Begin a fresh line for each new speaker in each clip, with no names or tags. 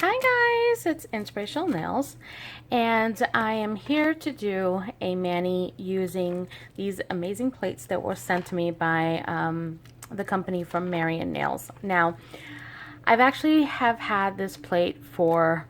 Hi guys, it's Inspirational Nails, and I am here to do a mani using these amazing plates that were sent to me by the company from Marianne Nails. Now, I've actually have had this plate for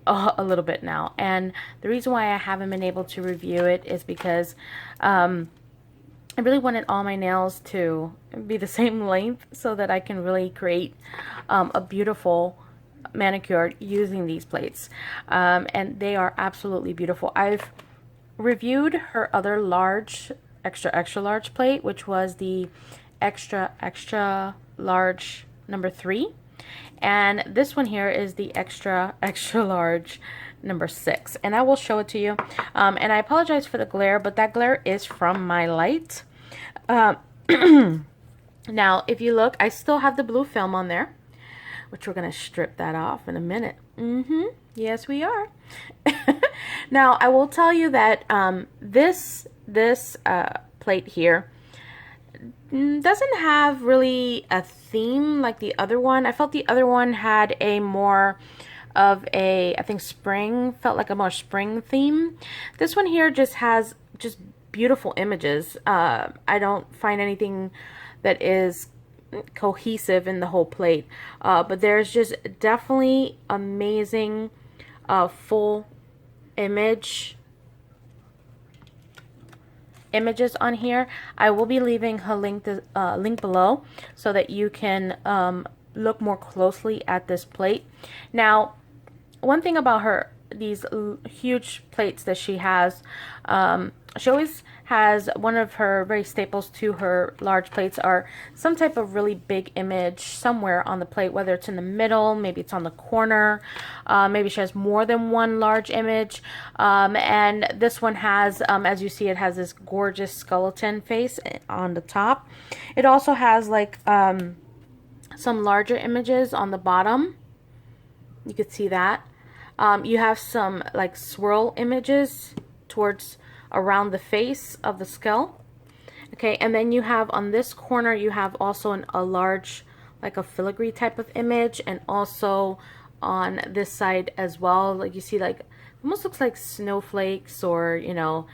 a little bit now, and the reason why I haven't been able to review it is because I really wanted all my nails to be the same length so that I can really create a beautiful manicured using these plates, and they are absolutely beautiful. I've reviewed her other large, extra large plate, which was the extra large number 3, and this one here is the extra large number 6, and I will show it to you. And I apologize for the glare, but that glare is from my light. Now if you look, I still have the blue film on there, which we're going to strip that off in a minute. Yes, we are. Now, I will tell you that this plate here doesn't have really a theme like the other one. I felt the other one had a more of a, I think spring, felt like a more spring theme. This one here just has just beautiful images. I don't find anything that is cohesive in the whole plate, but there's just definitely amazing full images on here. I will be leaving her link below so that you can look more closely at this plate. Now, one thing about these huge plates that she has, she always has one of her very staples to her large plates are some type of really big image somewhere on the plate, whether it's in the middle, maybe it's on the corner, maybe she has more than one large image, and this one has, as you see, it has this gorgeous skeleton face on the top. It also has like some larger images on the bottom. You could see that. You have some like swirl images towards around the face of the skull. Okay, and then you have on this corner, you have also a large, like a filigree type of image, and also on this side as well, like you see, like almost looks like snowflakes or, you know,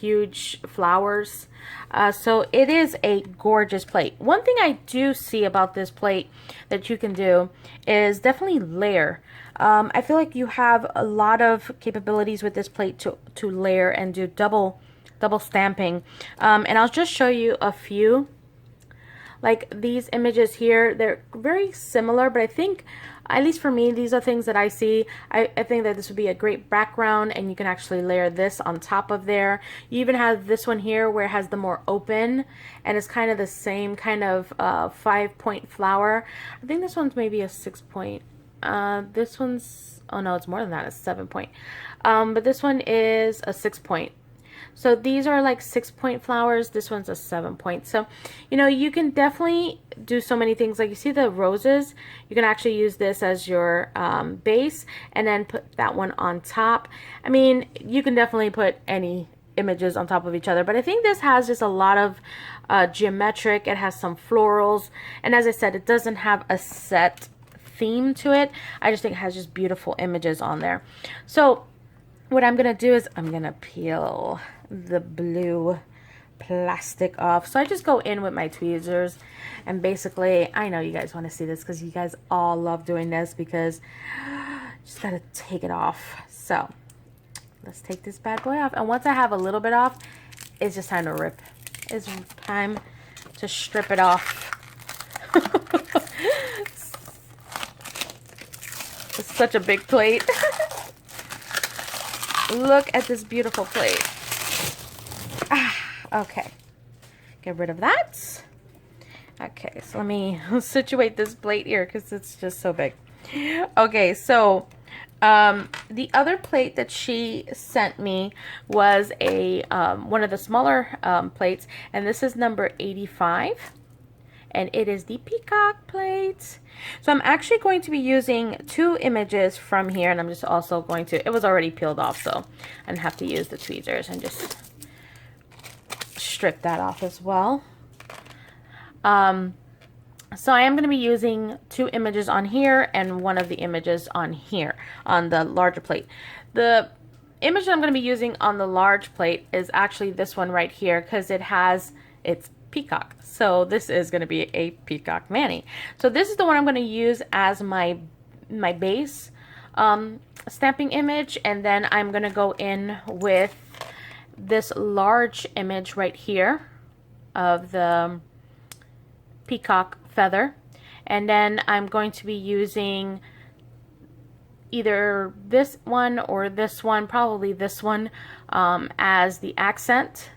huge flowers. So it is a gorgeous plate. One thing I do see about this plate that you can do is definitely layer. I feel like you have a lot of capabilities with this plate to layer and do double stamping. And I'll just show you a few. Like these images here, they're very similar, but I think, at least for me, these are things that I see. I think that this would be a great background, and you can actually layer this on top of there. You even have this one here where it has the more open, and it's kind of the same kind of 5-point flower. I think this one's maybe a 6-point. This one's, oh no, it's more than that, it's 7-point. But this one is a 6-point. So these are like 6-point flowers. This one's a 7-point. So, you know, you can definitely do so many things. Like you see the roses, you can actually use this as your base and then put that one on top. I mean, you can definitely put any images on top of each other, but I think this has just a lot of geometric. It has some florals, and as I said, it doesn't have a set theme to it. I just think it has just beautiful images on there. So what I'm gonna do is I'm gonna peel the blue plastic off. So I just go in with my tweezers, and basically, I know you guys want to see this because you guys all love doing this, because you just gotta take it off. So let's take this bad boy off, and once I have a little bit off, it's just time to rip. It's time to strip it off. It's such a big plate. Look at this beautiful plate. Okay, get rid of that. Okay, so let me situate this plate here because it's just so big. Okay, so the other plate that she sent me was a one of the smaller plates, and this is number 85. And it is the Peacock plate. So I'm actually going to be using 2 images from here, and I'm just also going to, it was already peeled off, so I didn't have to use the tweezers, and just strip that off as well. So I am going to be using 2 images on here and one of the images on here on the larger plate. The image that I'm going to be using on the large plate is actually this one right here because it's peacock. So this is going to be a peacock mani. So this is the one I'm going to use as my base stamping image, and then I'm going to go in with this large image right here of the peacock feather, and then I'm going to be using either this one or this one, probably this one, as the accent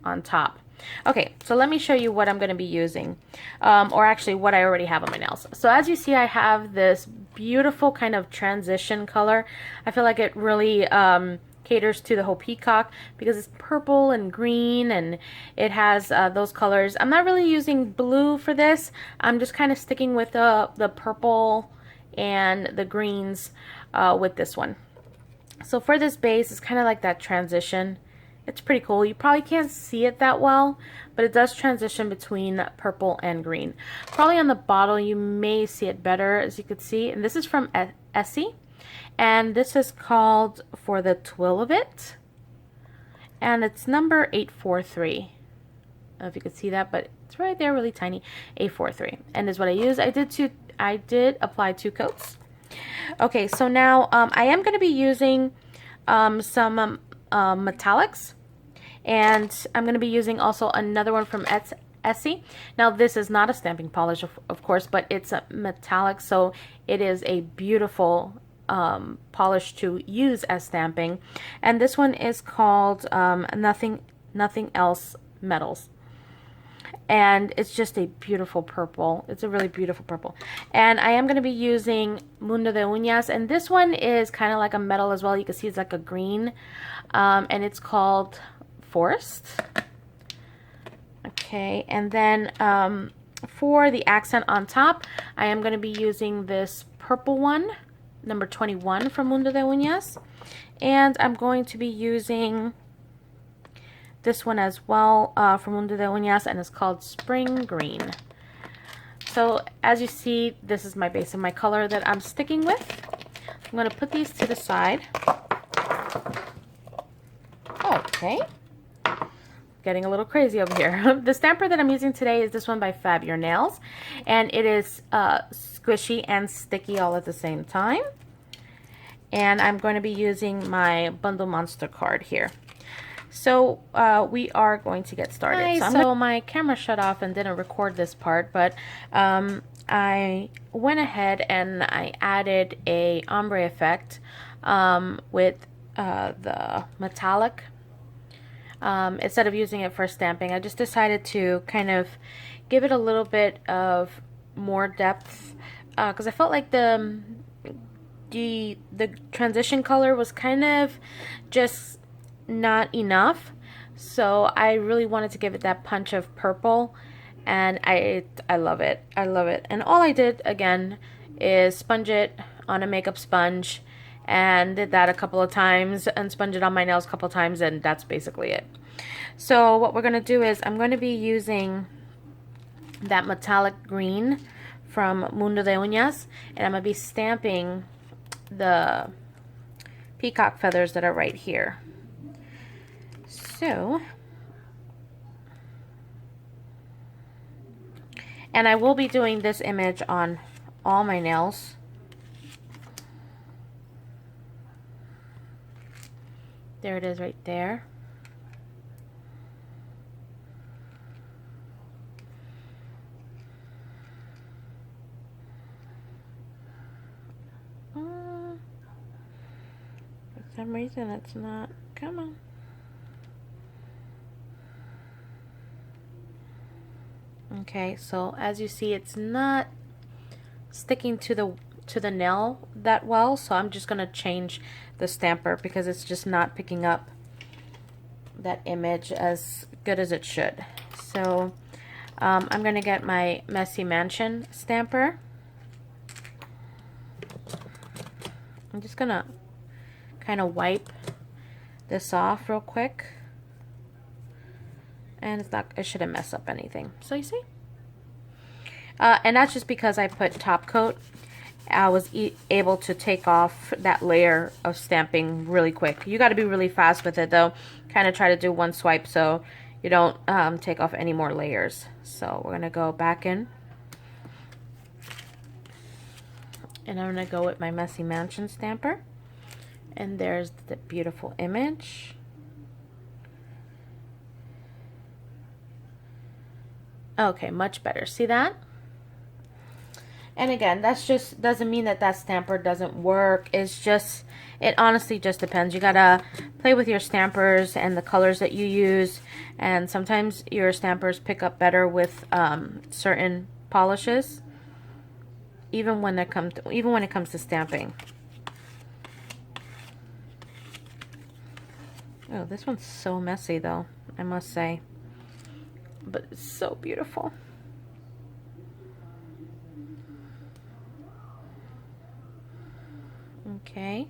on top. Okay, so let me show you what I'm going to be using, or actually what I already have on my nails. So as you see, I have this beautiful kind of transition color. I feel like it really caters to the whole peacock because it's purple and green, and it has those colors. I'm not really using blue for this. I'm just kind of sticking with the purple and the greens with this one. So for this base, it's kind of like that transition. It's pretty cool. You probably can't see it that well, but it does transition between purple and green. Probably on the bottle you may see it better, as you could see. And this is from Essie. And this is called For the Twill of It. And it's number 843. I don't know if you could see that, but it's right there, really tiny. 843. And is what I use. I did apply 2 coats. Okay, so now I am going to be using some metallics. And I'm going to be using also another one from Essie. Now this is not a stamping polish, of course, but it's a metallic, so it is a beautiful polish to use as stamping. And this one is called Nothing Else Metals. And it's just a beautiful purple. It's a really beautiful purple. And I am going to be using Mundo de Uñas. And this one is kind of like a metal as well. You can see it's like a green. And it's called Forest. Okay, and then for the accent on top, I am going to be using this purple one, number 21 from Mundo de Uñas. And I'm going to be using this one as well from Mundo de Uñas, and it's called Spring Green. So as you see, this is my base and my color that I'm sticking with. I'm going to put these to the side. Okay. Getting a little crazy over here. The stamper that I'm using today is this one by Marianne Nails, and it is squishy and sticky all at the same time. And I'm going to be using my Bundle Monster card here. So we are going to get started.
Hi,
so my camera shut off and didn't record this part, but I went ahead and I added a ombre effect with the metallic. Instead of using it for stamping, I just decided to kind of give it a little bit of more depth because I felt like the transition color was kind of just not enough. So I really wanted to give it that punch of purple, and I love it. I love it. And all I did again is sponge it on a makeup sponge, and did that a couple of times and sponge it on my nails a couple of times, and that's basically it. So what we're going to do is I'm going to be using that metallic green from Mundo de Uñas, and I'm going to be stamping the peacock feathers that are right here. So, and I will be doing this image on all my nails. There it is right there. For some reason it's not, come on. Okay, so as you see, it's not sticking to the nail that well, so I'm just gonna change the stamper because it's just not picking up that image as good as it should. So I'm gonna get my Messy Mansion stamper. I'm just gonna kind of wipe this off real quick, and it shouldn't mess up anything. So you see, And that's just because I put top coat. I was able to take off that layer of stamping really quick. You got to be really fast with it though. Kind of try to do one swipe so you don't take off any more layers. So we're going to go back in. And I'm going to go with my Messy Mansion stamper. And there's the beautiful image. Okay, much better. See that? And again, that's just doesn't mean that that stamper doesn't work. It's just, it honestly just depends. You gotta play with your stampers and the colors that you use. And sometimes your stampers pick up better with certain polishes, even when it comes to stamping. Oh, this one's so messy though, I must say. But it's so beautiful. Okay.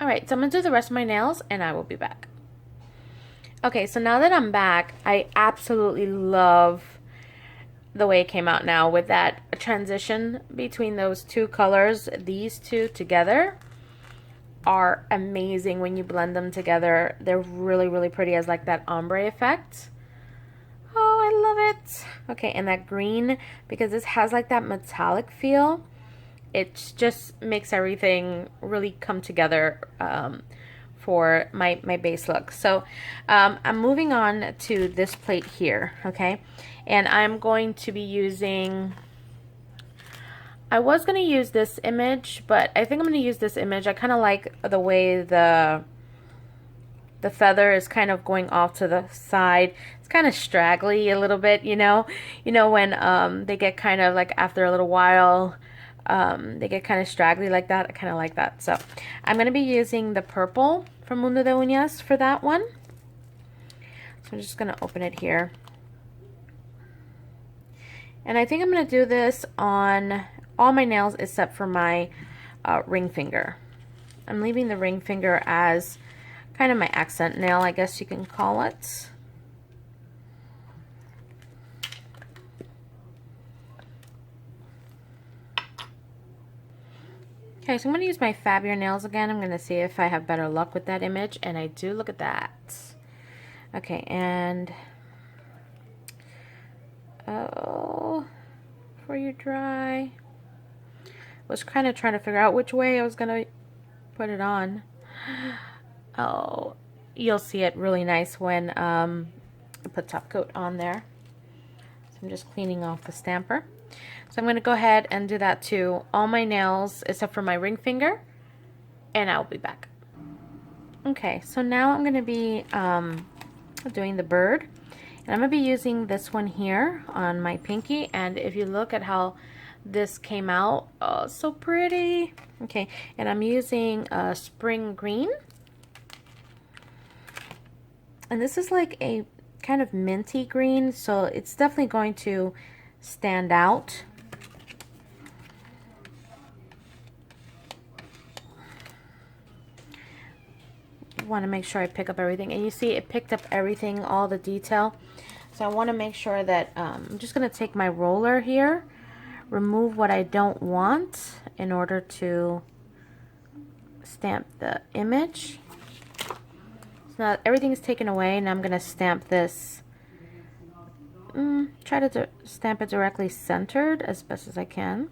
Alright, so I'm going to do the rest of my nails and I will be back. Okay, so now that I'm back, I absolutely love the way it came out now with that transition between those two colors. These two together are amazing when you blend them together. They're really, really pretty as like that ombre effect. Oh, I love it. Okay, and that green, because this has like that metallic feel, it just makes everything really come together for my base look. So I'm moving on to this plate here, okay? And I'm going to be using, I was going to use this image, but I think I'm going to use this image. I kind of like the way the feather is kind of going off to the side. It's kind of straggly a little bit, you know when they get kind of like, after a little while, they get kind of straggly like that. I kind of like that. So I'm going to be using the purple from Mundo de Uñas for that one. So I'm just going to open it here. And I think I'm going to do this on all my nails except for my ring finger. I'm leaving the ring finger as kind of my accent nail, I guess you can call it. Okay, so I'm going to use my Fab Your Nails again. I'm going to see if I have better luck with that image, and I do. Look at that. Okay, and oh, before you dry, I was kind of trying to figure out which way I was going to put it on. Oh, you'll see it really nice when I put top coat on there. So I'm just cleaning off the stamper. So I'm going to go ahead and do that to all my nails except for my ring finger, and I'll be back. Okay, so now I'm going to be doing the bird, and I'm going to be using this one here on my pinky. And if you look at how this came out, oh, so pretty. Okay, and I'm using spring green, and this is like a kind of minty green, so it's definitely going to stand out. Want to make sure I pick up everything, and you see it picked up everything, all the detail. So I want to make sure that I'm just going to take my roller here, remove what I don't want in order to stamp the image. So now everything's taken away, and I'm going to stamp this. Try to stamp it directly centered as best as I can.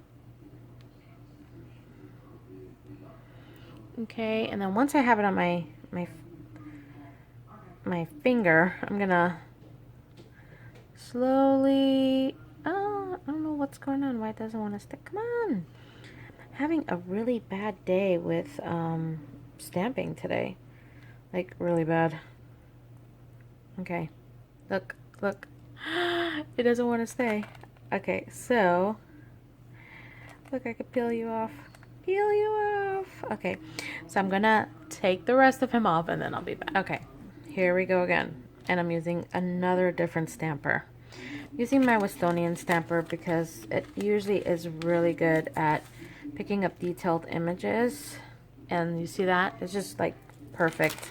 Okay, and then once I have it on my finger, I'm gonna slowly, oh, I don't know what's going on, why it doesn't want to stick. Come on. I'm having a really bad day with stamping today. Like, really bad. Okay. Look. It doesn't want to stay. Okay, so look, I could peel you off. Okay, so I'm gonna take the rest of him off and then I'll be back. Okay, here we go again, and I'm using another different stamper. I'm using my Westonian stamper because it usually is really good at picking up detailed images, and you see that? It's just like perfect,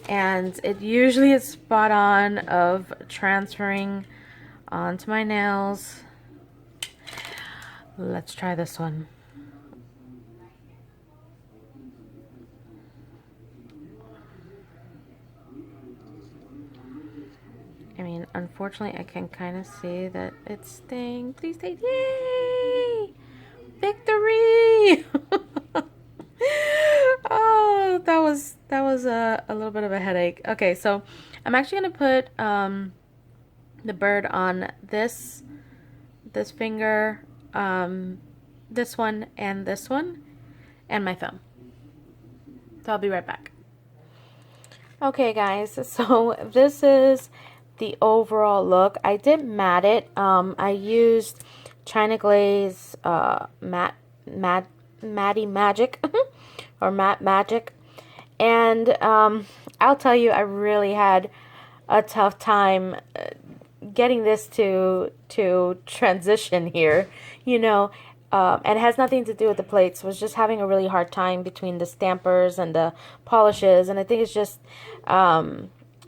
and it usually is spot on of transferring onto my nails. Let's try this one. I mean, unfortunately, I can kind of see that it's staying. Please stay. Yay! Victory! Oh, that was a little bit of a headache. Okay, so I'm actually gonna put the bird on this finger, this one, and my thumb. So I'll be right back. Okay, guys. So this is the overall look. I did matte it. I used China Glaze Matty Magic or Matte Magic, and I'll tell you, I really had a tough time getting this to transition here. You know, and it has nothing to do with the plates. Was just having a really hard time between the stampers and the polishes, and I think it's just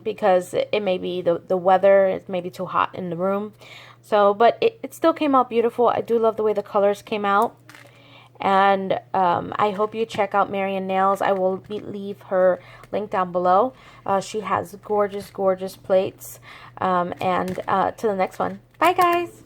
because it may be the weather. It's maybe too hot in the room. So, but it still came out beautiful. I do love the way the colors came out. And I hope you check out Marianne Nails. I will leave her link down below. She has gorgeous, gorgeous plates. And to the next one. Bye, guys.